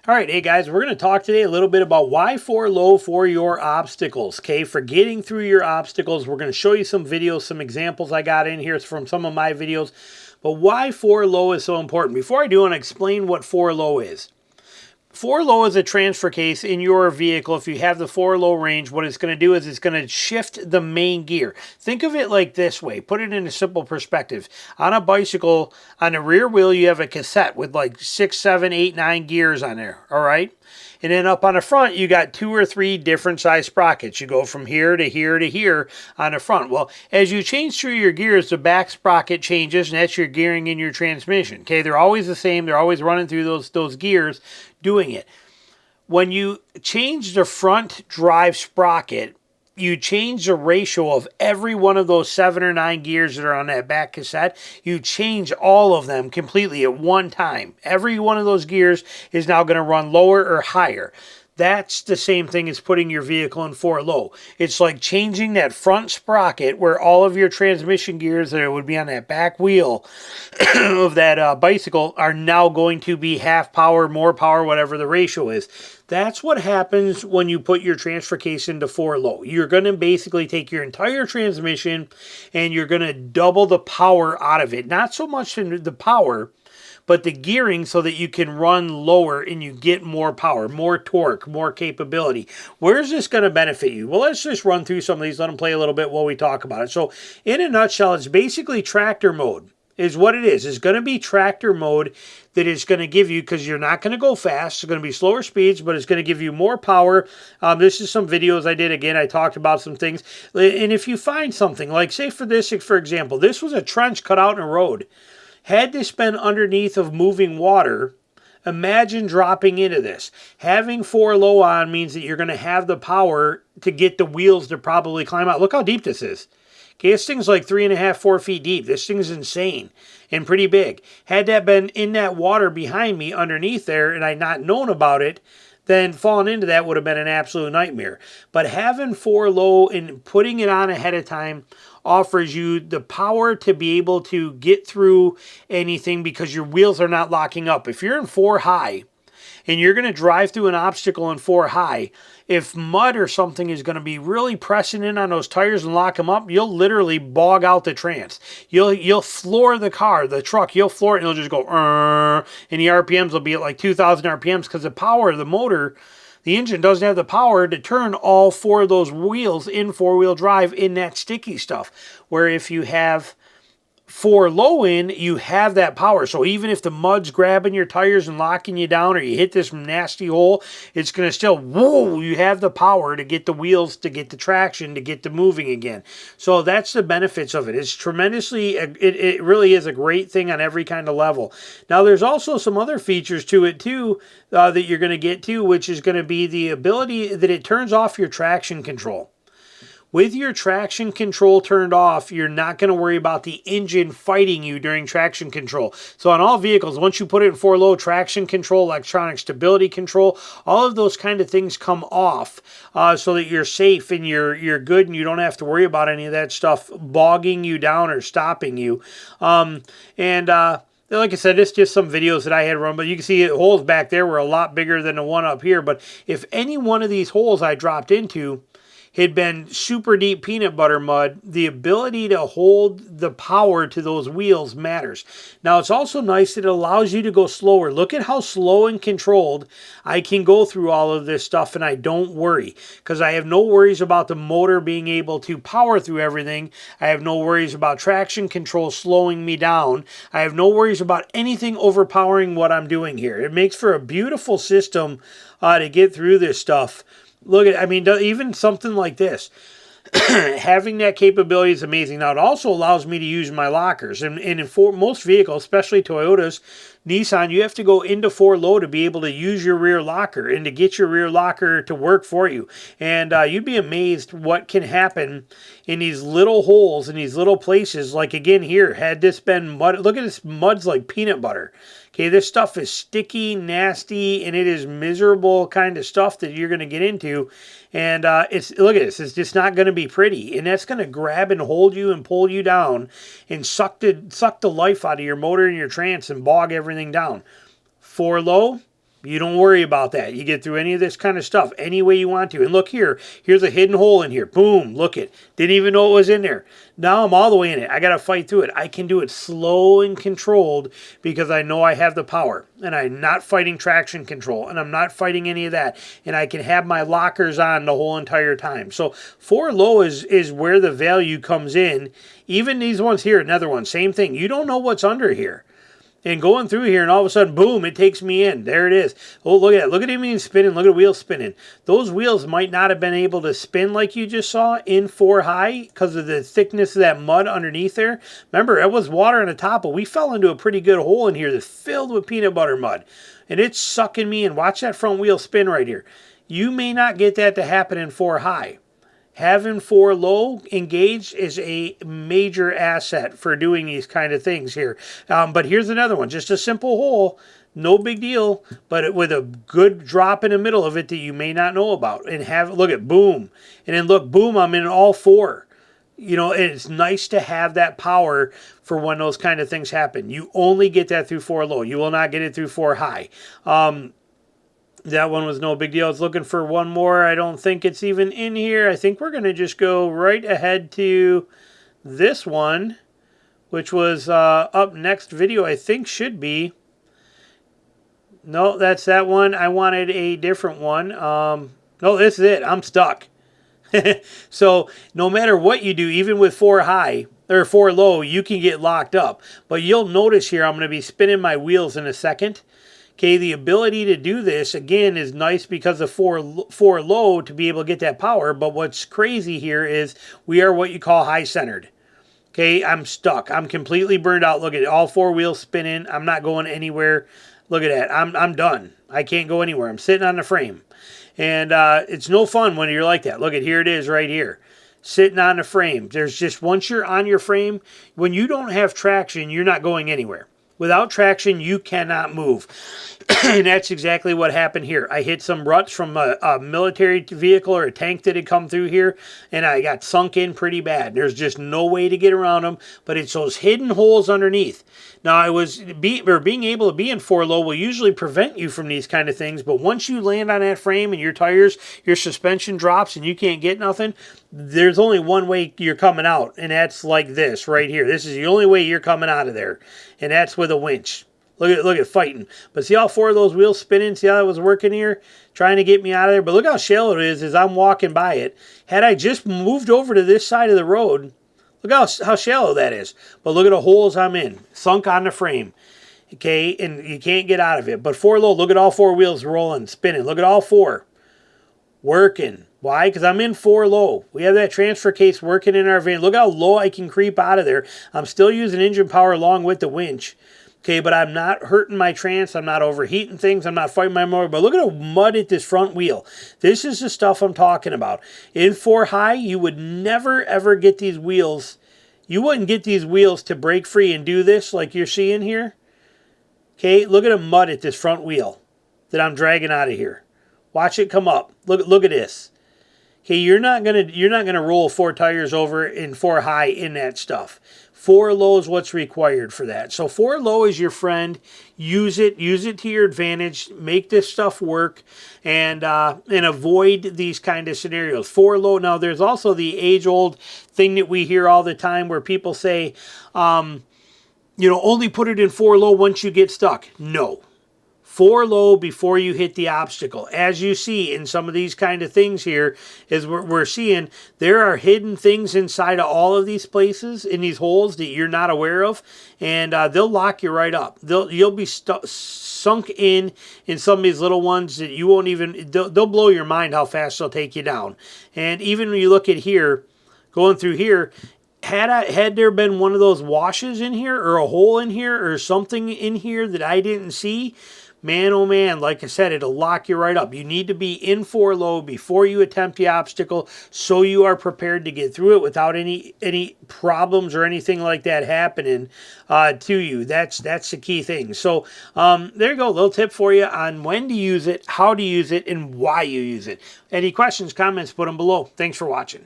All right, hey guys, we're going to talk today a little bit about why 4 low for your obstacles, okay? For getting through your obstacles, we're going to show you some videos, some examples I got in here from some of my videos, but why 4 low is so important. Before I do, I want to explain what 4 low is. 4 low is a transfer case in your vehicle. If you have the 4 low range, what it's going to do is it's going to shift the main gear. Think of it like this way. Put it in a simple perspective. On a bicycle, on the rear wheel, you have a cassette with like 6, 7, 8, 9 gears on there, all right? And then up on the front, you got 2 or 3 different size sprockets. You go from here to here to here on the front. Well, as you change through your gears, the back sprocket changes, and that's your gearing in your transmission. Okay, they're always the same. They're always running through those gears doing it. When you change the front drive sprocket, you change the ratio of every one of those 7 or 9 gears that are on that back cassette. You change all of them completely at one time. Every one of those gears is now going to run lower or higher. That's the same thing as putting your vehicle in 4 low. It's like changing that front sprocket where all of your transmission gears that would be on that back wheel of that bicycle are now going to be half power, more power, whatever the ratio is. That's what happens when you put your transfer case into 4 low. You're going to basically take your entire transmission and you're going to double the power out of it. Not so much in the power, but the gearing so that you can run lower and you get more power, more torque, more capability. Where's this going to benefit you? Well, let's just run through some of these. Let them play a little bit while we talk about it. So in a nutshell, it's basically tractor mode is what it is. It's going to be tractor mode that is going to give you, because you're not going to go fast. It's going to be slower speeds, but it's going to give you more power. This is some videos I did. Again, I talked about some things. And if you find something, like say for this, for example, this was a trench cut out in a road. Had this been underneath of moving water, imagine dropping into this. Having 4 low on means that you're going to have the power to get the wheels to probably climb out. Look how deep this is. Okay, this thing's like 3.5, 4 feet deep. This thing's insane and pretty big. Had that been in that water behind me underneath there and I'd not known about it, then falling into that would have been an absolute nightmare. But having 4 low and putting it on ahead of time offers you the power to be able to get through anything because your wheels are not locking up. If you're in 4 high and you're going to drive through an obstacle in 4 high, if mud or something is going to be really pressing in on those tires and lock them up, you'll literally bog out the trans. You'll floor the car, the truck, you'll floor it and it'll just go, and the RPMs will be at like 2,000 RPMs because the power of the motor, the engine doesn't have the power to turn all 4 of those wheels in 4-wheel drive in that sticky stuff. Where if you have 4 low in, you have that power. So even if the mud's grabbing your tires and locking you down, or you hit this nasty hole, it's going to still, whoa, you have the power to get the wheels, to get the traction, to get the moving again. So that's the benefits of it. It's tremendously, it really is a great thing on every kind of level. Now there's also some other features to it too that you're going to get to, which is going to be the ability that it turns off your traction control. With your traction control turned off, you're not going to worry about the engine fighting you during traction control. So on all vehicles, once you put it in 4 low, traction control, electronic stability control, all of those kind of things come off so that you're safe and you're good and you don't have to worry about any of that stuff bogging you down or stopping you. Like I said, it's just some videos that I had run, but you can see the holes back there were a lot bigger than the one up here. But if any one of these holes I dropped into had been super deep peanut butter mud, the ability to hold the power to those wheels matters. Now, it's also nice that it allows you to go slower. Look at how slow and controlled I can go through all of this stuff, and I don't worry, because I have no worries about the motor being able to power through everything. I have no worries about traction control slowing me down. I have no worries about anything overpowering what I'm doing here. It makes for a beautiful system to get through this stuff. Look at, I mean, even something like this, having that capability is amazing. Now, it also allows me to use my lockers. And in most vehicles, especially Toyotas, Nissan, you have to go into 4 low to be able to use your rear locker and to get your rear locker to work for you. And you'd be amazed what can happen in these little holes, in these little places. Like, again, here, had this been mud, look at this, mud's like peanut butter. Okay, this stuff is sticky, nasty, and it is miserable kind of stuff that you're going to get into. And look at this, it's just not going to be pretty. And that's going to grab and hold you and pull you down and suck the life out of your motor and your trans and bog everything down. 4 low, You don't worry about that. You get through any of this kind of stuff any way you want to. And look here. Here's a hidden hole in here. Boom. Look it. Didn't even know it was in there. Now I'm all the way in it. I got to fight through it. I can do it slow and controlled because I know I have the power. And I'm not fighting traction control. And I'm not fighting any of that. And I can have my lockers on the whole entire time. So 4 low is where the value comes in. Even these ones here, another one, same thing. You don't know what's under here. And going through here, and all of a sudden, boom, it takes me in. There it is. Oh, look at that. Look at him even spinning. Look at the wheels spinning. Those wheels might not have been able to spin like you just saw in 4 high because of the thickness of that mud underneath there. Remember, it was water on the top, but we fell into a pretty good hole in here that's filled with peanut butter mud. And it's sucking me in. Watch that front wheel spin right here. You may not get that to happen in 4 high. Having 4 low engaged is a major asset for doing these kind of things here. But here's another one, just a simple hole, no big deal, but with a good drop in the middle of it that you may not know about. And have, look at boom, and then look, boom, I'm in all 4. You know, it's nice to have that power for when those kind of things happen. You only get that through 4 low. You will not get it through 4 high. That one was no big deal. I was looking for one more. I don't think it's even in here. I think we're going to just go right ahead to this one, which was up next video, I think should be. No, that's that one. I wanted a different one. No, this is it. I'm stuck. So no matter what you do, even with 4 high or 4 low, you can get locked up. But you'll notice here I'm going to be spinning my wheels in a second. Okay, the ability to do this, again, is nice because of 4 low to be able to get that power. But what's crazy here is we are what you call high-centered. Okay, I'm stuck. I'm completely burned out. Look at it. All 4 wheels spinning. I'm not going anywhere. Look at that. I'm done. I can't go anywhere. I'm sitting on the frame. And it's no fun when you're like that. Look at, here it is right here. Sitting on the frame. There's just, once you're on your frame, when you don't have traction, you're not going anywhere. Without traction, you cannot move. And that's exactly what happened here. I hit some ruts from a military vehicle or a tank that had come through here, and I got sunk in pretty bad. There's just no way to get around them, but it's those hidden holes underneath. Now, being able to be in 4 low will usually prevent you from these kind of things, but once you land on that frame and your tires, your suspension drops and you can't get nothing, there's only one way you're coming out, and that's like this right here. This is the only way you're coming out of there, and that's with a winch. Look at fighting. But see all 4 of those wheels spinning? See how it was working here? Trying to get me out of there. But look how shallow it is as I'm walking by it. Had I just moved over to this side of the road, look how shallow that is. But look at the holes I'm in. Sunk on the frame. Okay, and you can't get out of it. But 4 low, look at all 4 wheels rolling, spinning. Look at all 4. Working. Why? Because I'm in 4 low. We have that transfer case working in our van. Look how low I can creep out of there. I'm still using engine power along with the winch. Okay, but I'm not hurting my trans. I'm not overheating things. I'm not fighting my motor. But look at the mud at this front wheel. This is the stuff I'm talking about. In 4 high, you would never, ever get these wheels. You wouldn't get these wheels to break free and do this like you're seeing here. Okay, look at the mud at this front wheel that I'm dragging out of here. Watch it come up. Look at this. Okay, you're not gonna roll 4 tires over in 4 high in that stuff. 4 low is what's required for that. So 4 low is your friend. Use it to your advantage. Make this stuff work, and avoid these kind of scenarios. 4 low. Now there's also the age-old thing that we hear all the time where people say, only put it in 4 low once you get stuck. No. 4 low before you hit the obstacle. As you see in some of these kind of things here, is we're seeing there are hidden things inside of all of these places, in these holes that you're not aware of, and they'll lock you right up. You'll be sunk in some of these little ones that you won't even, they'll blow your mind how fast they'll take you down. And even when you look at here, going through here, had there been one of those washes in here or a hole in here or something in here that I didn't see, man, oh man, like I said, it'll lock you right up. You need to be in 4 low before you attempt the obstacle so you are prepared to get through it without any problems or anything like that happening to you. That's the key thing. So there you go, a little tip for you on when to use it, how to use it, and why you use it. Any questions, comments, put them below. Thanks for watching.